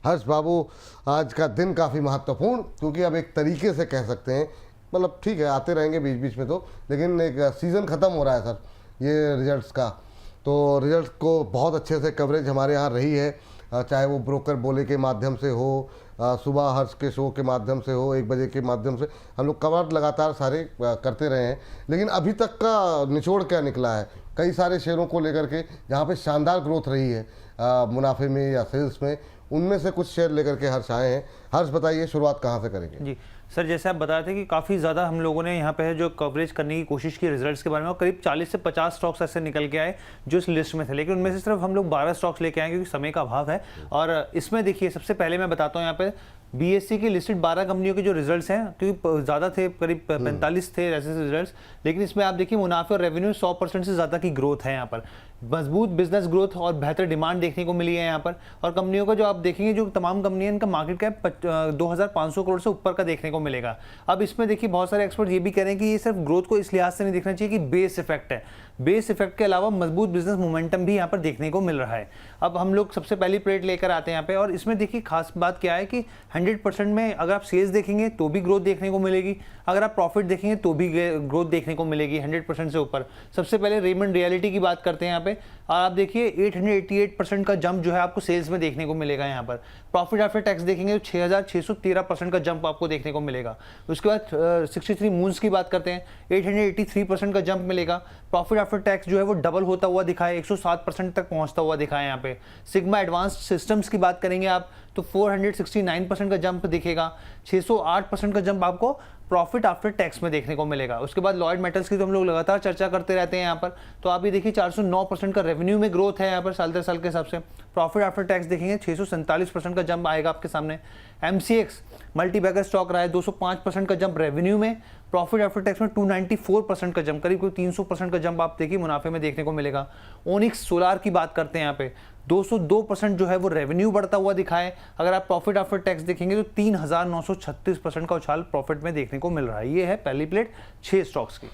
हर्ष बाबू, आज का दिन काफ़ी महत्वपूर्ण, क्योंकि अब एक तरीके से कह सकते हैं, मतलब ठीक है आते रहेंगे बीच बीच में तो, लेकिन एक सीज़न ख़त्म हो रहा है सर ये रिजल्ट्स का। तो रिजल्ट्स को बहुत अच्छे से कवरेज हमारे यहाँ रही है, चाहे वो ब्रोकर बोले के माध्यम से हो, सुबह हर्ष के शो के माध्यम से हो, 1 बजे के माध्यम से, हम लोग कवर लगातार सारे करते रहे हैं। लेकिन अभी तक का निचोड़ क्या निकला है कई सारे शेयरों को लेकर के, जहाँ पे शानदार ग्रोथ रही है मुनाफे में या सेल्स में, उनमें से कुछ शेयर लेकर के हर्ष आए हैं। हर्ष बताइए, शुरुआत कहाँ से करेंगे? जी सर, जैसे आप बता रहे थे कि काफ़ी ज़्यादा हम लोगों ने यहाँ पे जो कवरेज करने की कोशिश की रिजल्ट्स के बारे में, और करीब 40 से 50 स्टॉक्स ऐसे निकल के आए जो इस लिस्ट में थे, लेकिन उनमें से सिर्फ हम लोग 12 स्टॉक्स लेके आए क्योंकि समय का अभाव है। और इसमें देखिए, सबसे पहले मैं बताता हूँ यहाँ पे बीएससी की लिस्टेड 12 कंपनियों के जो रिजल्ट्स हैं, क्योंकि ज़्यादा थे, करीब 45 थे ऐसे रिजल्ट्स, लेकिन इसमें आप देखिए मुनाफे और रेवेन्यू 100% से ज़्यादा की ग्रोथ है यहाँ पर। मजबूत बिजनेस ग्रोथ और बेहतर डिमांड देखने को मिली है यहाँ पर। और कंपनियों का जो आप देखेंगे, जो तमाम कंपनियां, इनका मार्केट कैप 2500 करोड़ से ऊपर का देखने को मिलेगा। अब इसमें देखिए बहुत सारे एक्सपर्ट ये भी कह रहे हैं कि ये सिर्फ ग्रोथ को इस लिहाज से नहीं देखना चाहिए कि बेस इफेक्ट है, बेस इफेक्ट के अलावा मजबूत बिजनेस मोमेंटम भी यहाँ पर देखने को मिल रहा है। अब हम लोग सबसे पहली प्लेट लेकर आते हैं यहाँ पे, और इसमें देखिए खास बात क्या है कि 100% में अगर आप सेल्स देखेंगे तो भी ग्रोथ देखने को मिलेगी, अगर आप प्रॉफिट देखेंगे तो भी ग्रोथ देखने को मिलेगी 100% से ऊपर। सबसे पहले रेमंड रियलिटी की बात करते हैं यहाँ पे, और आप देखिए 888% का जंप जो है आपको सेल्स में देखने को मिलेगा यहाँ पर। प्रॉफिट आफ्टर टैक्स देखेंगे तो 6613% का जंप आपको देखने को मिलेगा। उसके बाद 63 मून्स की बात करते हैं, 883% का जंप मिलेगा। प्रॉफिट आफ्टर टैक्स जो है वो डबल होता हुआ दिखाए, 107% तक पहुंचता हुआ दिखाए यहाँ पे। सिग्मा एडवांस्ड सिस्टम्स की बात करेंगे आप तो 469% का जंप दिखेगा, 608% का जंप आपको प्रॉफिट आफ्टर टैक्स में देखने को मिलेगा। उसके बाद लॉयड मेटल्स की तो हम लोग लगातार चर्चा करते रहते हैं यहाँ पर, तो आप ये देखिए 409% का रेवेन्यू में ग्रोथ है यहाँ पर साल दर साल के हिसाब से। प्रॉफिट आफ्टर टैक्स देखेंगे 647% का जंप आएगा आपके सामने। MCX मल्टी बैगर स्टॉक रहा है, 205% का जंप रेवेन्यू में, प्रॉफिट आफ्टर टैक्स में 294% का जंप, करीब 300% का जंप आप देखिए मुनाफे में देखने को मिलेगा। ओनिक्स सोलार की बात करते हैं यहाँ पे, 202% जो है वो रेवेन्यू बढ़ता हुआ दिखाए, अगर आप प्रॉफिट आफ्टर टैक्स देखेंगे तो 3936% का उछाल प्रॉफिट में देखने को मिल रहा है। ये है पहली प्लेट 6 स्टॉक्स की।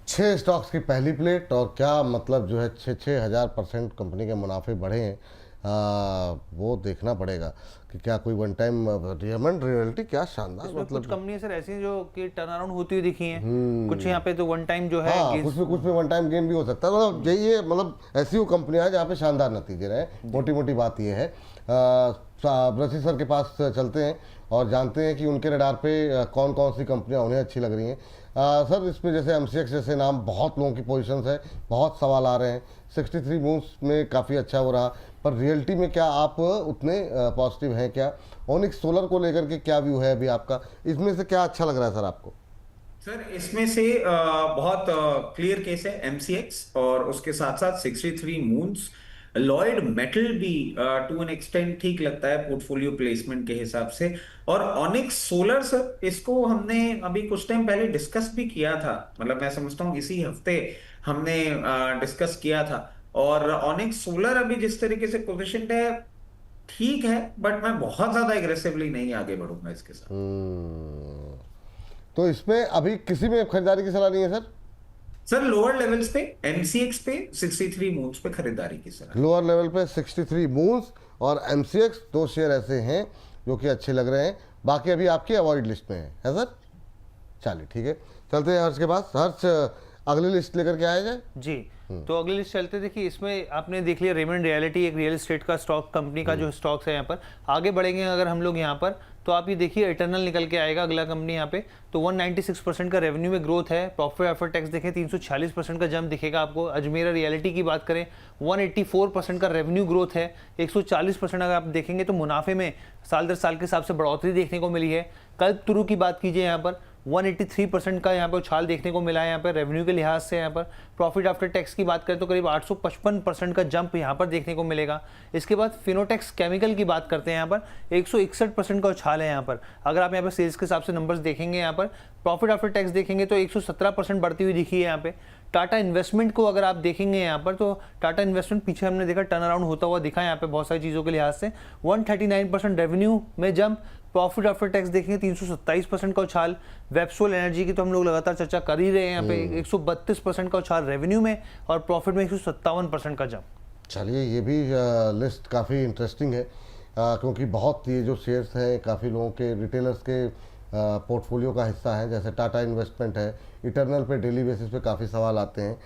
6 स्टॉक्स की पहली प्लेट, और क्या मतलब जो है 6,000% कंपनी के मुनाफे बढ़े हैं, वो देखना पड़ेगा कि क्या कोई वन टाइम रेमंड रियलिटी, क्या शानदार, मतलब कुछ कंपनियां सर ऐसी हैं जो कि टर्न अराउंड होती हुई दिखी हैं, कुछ यहाँ पे तो वन टाइम जो है, हाँ, कुछ में वन टाइम गेन भी हो सकता है। मतलब यही है, मतलब ऐसी वो कंपनियां हैं जहाँ पे शानदार नतीजे रहे। मोटी मोटी बात ये है। ब्रसी सर के पास चलते हैं और जानते हैं कि उनके रडार पे कौन कौन सी कंपनियां उन्हें अच्छी लग रही हैं। सर, इसमें जैसे MCX जैसे नाम, बहुत लोगों की पोजीशंस है, बहुत सवाल आ रहे हैं। 63 मूव्स में काफ़ी अच्छा हो रहा, पर रियलिटी में क्या आप उतने पॉजिटिव हैं क्या? ओनिक्स सोलर को लेकर के क्या व्यू है अभी आपका? इसमें से क्या अच्छा लग रहा है सर आपको? सर, इसमें से बहुत क्लियर केस है MCX, और उसके साथ साथ 63 मून्स। लॉयड मेटल भी टू एन एक्सटेंट ठीक लगता है पोर्टफोलियो प्लेसमेंट के हिसाब से। और ऑनिक्स सोलर सर, इसको हमने अभी कुछ टाइम पहले डिस्कस भी किया था, मतलब मैं समझता हूँ इसी हफ्ते हमने डिस्कस किया था। और ऑनिक्स सोलर अभी जिस तरीके से पोजिशन है ठीक है, बट मैं बहुत ज्यादा एग्रेसिवली नहीं आगे बढ़ूंगा इसके साथ। तो इसमें अभी किसी में खरीदारी की सलाह नहीं है सर? सर, लोअर लेवल्स पे MCX पे 63 मूव्स पे खरीदारी की सलाह। लोअर लेवल पे 63 मूव्स और MCX, 2 शेयर ऐसे हैं जो कि अच्छे लग रहे हैं, बाकी अभी आपकी अवॉइड लिस्ट में है सर? चलिए ठीक है, चलते हैं हर्ष के पास। हर्ष, अगली लिस्ट लेकर के आया जाए जी। तो अगली लिस्ट चलते, देखिए इसमें आपने देख लिया रेमंड रियलिटी, एक रियल एस्टेट का स्टॉक कंपनी का जो स्टॉक्स है यहाँ पर। आगे बढ़ेंगे अगर हम लोग यहाँ पर, तो आप ये देखिए इटर्नल निकल के आएगा अगला कंपनी यहाँ पे, तो 196% का रेवेन्यू में ग्रोथ है। प्रॉफिट आफ्टर टैक्स देखें 346% का जंप दिखेगा आपको। अजमेरा रियलिटी की बात करें 184% का रेवेन्यू ग्रोथ है, 140% अगर आप देखेंगे तो मुनाफे में साल दर साल के हिसाब से बढ़ोतरी देखने को मिली है। कल्पतरू की बात कीजिए यहाँ पर 183% का यहाँ पर उछाल देखने को मिला है यहाँ पर रेवेन्यू के लिहाज से। यहाँ पर प्रॉफिट आफ्टर टैक्स की बात करें तो करीब 855% का जंप यहाँ पर देखने को मिलेगा। इसके बाद फिनोटेक्स केमिकल की बात करते हैं, यहाँ पर 161% का उछाल है यहाँ पर। अगर आप यहाँ पर सेल्स के हिसाब से नंबर्स देखेंगे, यहाँ पर प्रॉफिट आफ्टर टैक्स देखेंगे तो 117% बढ़ती हुई दिखी है यहाँ पे। टाटा इन्वेस्टमेंट को अगर आप देखेंगे यहाँ पर, तो टाटा इन्वेस्टमेंट पीछे हमने देखा टर्न अराउंड होता हुआ दिखा यहाँ पे बहुत सारी चीज़ों के लिहाज से। 139% रेवेन्यू में जंप, प्रॉफिट आफ्टर टैक्स देखेंगे 327% का उछाल। वेबसोल एनर्जी की तो हम लोग लगातार चर्चा कर ही रहे हैं यहाँ पे, 132% का उछाल रेवेन्यू में और प्रॉफिट में 157% का जंप। चलिए, ये भी लिस्ट काफ़ी इंटरेस्टिंग है। क्योंकि बहुत ये जो शेयर्स हैं काफ़ी लोगों के रिटेलर्स के पोर्टफोलियो का हिस्सा है, जैसे टाटा इन्वेस्टमेंट है, इटर्नल पे डेली बेसिस पे काफ़ी सवाल आते हैं,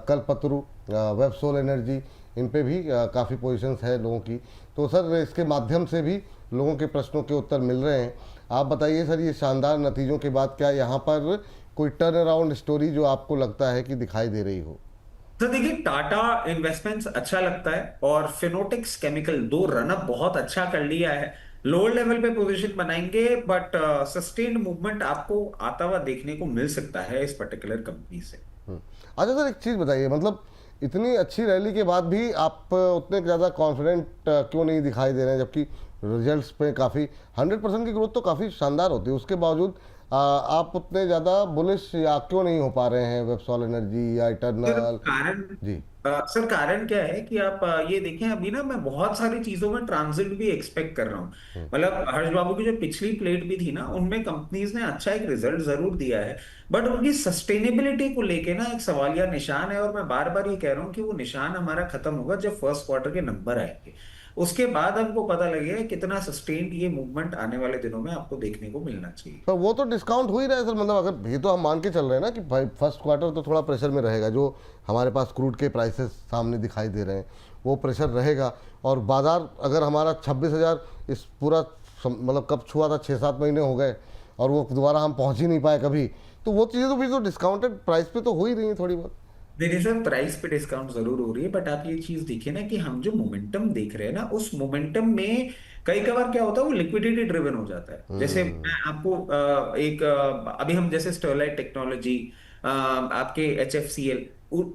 कल्पतरु, वेबसोल एनर्जी, इन पे भी काफ़ी पोजीशंस है लोगों की। तो सर इसके माध्यम से भी लोगों के प्रश्नों के उत्तर मिल रहे हैं। आप बताइए सर, ये शानदार नतीजों के बाद क्या यहाँ पर कोई टर्न अराउंड स्टोरी जो आपको लगता है कि दिखाई दे रही हो? तो देखिए, टाटा इन्वेस्टमेंट्स अच्छा लगता है और फिनोटिक्स केमिकल दो रनअप बहुत अच्छा कर लिया है। लोअर लेवल पे पोजीशन बनाएंगे, बट सस्टेन्ड मूवमेंट आपको आता हुआ देखने को मिल सकता है इस पर्टिकुलर कंपनी से। अच्छा सर, एक चीज़ बताइए, मतलब इतनी अच्छी रैली के बाद भी आप उतने ज़्यादा कॉन्फिडेंट क्यों नहीं दिखाई दे रहे हैं, जबकि रिजल्ट्स पे काफ़ी 100% की ग्रोथ तो काफ़ी शानदार होती है, उसके बावजूद आप उतने ज़्यादा बुलिश या क्यों नहीं हो पा रहे हैं वेबसॉल एनर्जी या सर इटर्नल? कारण जी। सर कारण क्या है कि आप ये देखें, अभी ना मैं बहुत सारी चीजों में ट्रांजिट भी एक्सपेक्ट कर रहा हूँ। मतलब हर्ष बाबू की जो पिछली प्लेट भी थी ना, उनमें कंपनीज ने अच्छा एक रिजल्ट जरूर दिया है, बट उनकी सस्टेनेबिलिटी को लेके ना एक सवालिया निशान है। और मैं बार बार ये कह रहा हूँ कि वो निशान हमारा खत्म होगा जब फर्स्ट क्वार्टर के नंबर आएंगे। उसके बाद हमको पता लगेगा कितना सस्टेन्ड ये मूवमेंट आने वाले दिनों में आपको देखने को मिलना चाहिए। पर वो तो डिस्काउंट हो ही रहा है सर, मतलब अगर ये तो हम मान के चल रहे हैं ना कि भाई फर्स्ट क्वार्टर तो थोड़ा प्रेशर में रहेगा, जो हमारे पास क्रूड के प्राइसेस सामने दिखाई दे रहे हैं वो प्रेशर रहेगा, और बाजार अगर हमारा 26,000 इस पूरा मतलब कब छुआ था, 6-7 महीने हो गए और वो दोबारा हम पहुंच ही नहीं पाए कभी, तो वो चीज़ें तो भी तो डिस्काउंटेड प्राइस पे तो हो ही रही हैं थोड़ी बहुत। देखिए सर, प्राइस पे डिस्काउंट जरूर हो रही है, बट आप ये चीज देखिए ना कि हम जो मोमेंटम देख रहे हैं ना, उस मोमेंटम में कई कबार क्या होता है, वो लिक्विडिटी ड्रिवन हो जाता है। जैसे मैं आपको अभी हम जैसे स्टरलाइट टेक्नोलॉजी, आपके HFCL,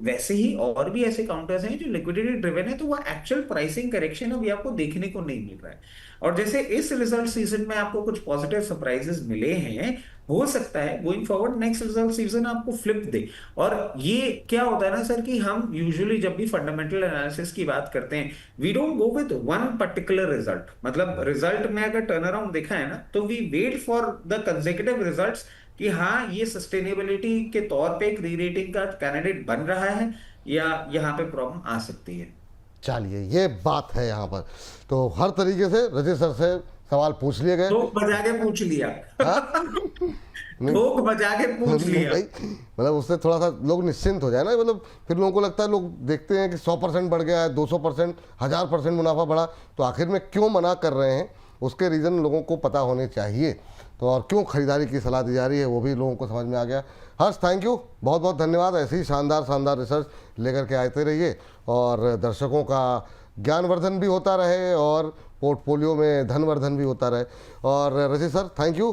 वैसे ही और भी ऐसे काउंटर्स हैं जो लिक्विडिटी ड्रिवन है, तो वो एक्चुअल प्राइसिंग करेक्शन अभी आपको देखने को नहीं मिल रहा है। और जैसे इस रिजल्ट सीजन में आपको कुछ पॉजिटिव सरप्राइजेस मिले हैं, हो सकता है going forward next result season आपको फ्लिप दे। और ये क्या होता है ना सर, कि हम यूजुअली जब भी फंडामेंटल एनालिसिस की बात करते हैं, we don't go with one particular result. मतलब रिजल्ट में अगर टर्न अराउंड देखा है ना, तो we wait for the consecutive results कि हाँ, ये सस्टेनेबिलिटी के तौर पे एक री रेटिंग का कैंडिडेट बन रहा है या यहाँ पे प्रॉब्लम आ सकती है। चलिए, ये बात है यहाँ पर, तो हर तरीके से रजत सर से सवाल पूछ लिए गए। ठोक बजा के पूछ लिया। नहीं, ठोक बजा के पूछ लिया। नहीं, मतलब उससे थोड़ा सा लोग निश्चिंत हो जाए ना, मतलब फिर लोगों को लगता है, लोग देखते हैं कि 100% बढ़ गया है, 200%, 1000% मुनाफा बढ़ा, तो आखिर में क्यों मना कर रहे हैं, उसके रीज़न लोगों को पता होने चाहिए, तो और क्यों खरीदारी की सलाह दी जा रही है वो भी लोगों को समझ में आ गया। हर्ष, थैंक यू, बहुत बहुत धन्यवाद, ऐसे ही शानदार रिसर्च लेकर के आते रहिए और दर्शकों का ज्ञानवर्धन भी होता रहे और पोर्टफोलियो में धनवर्धन भी होता रहे। और रजत सर, थैंक यू।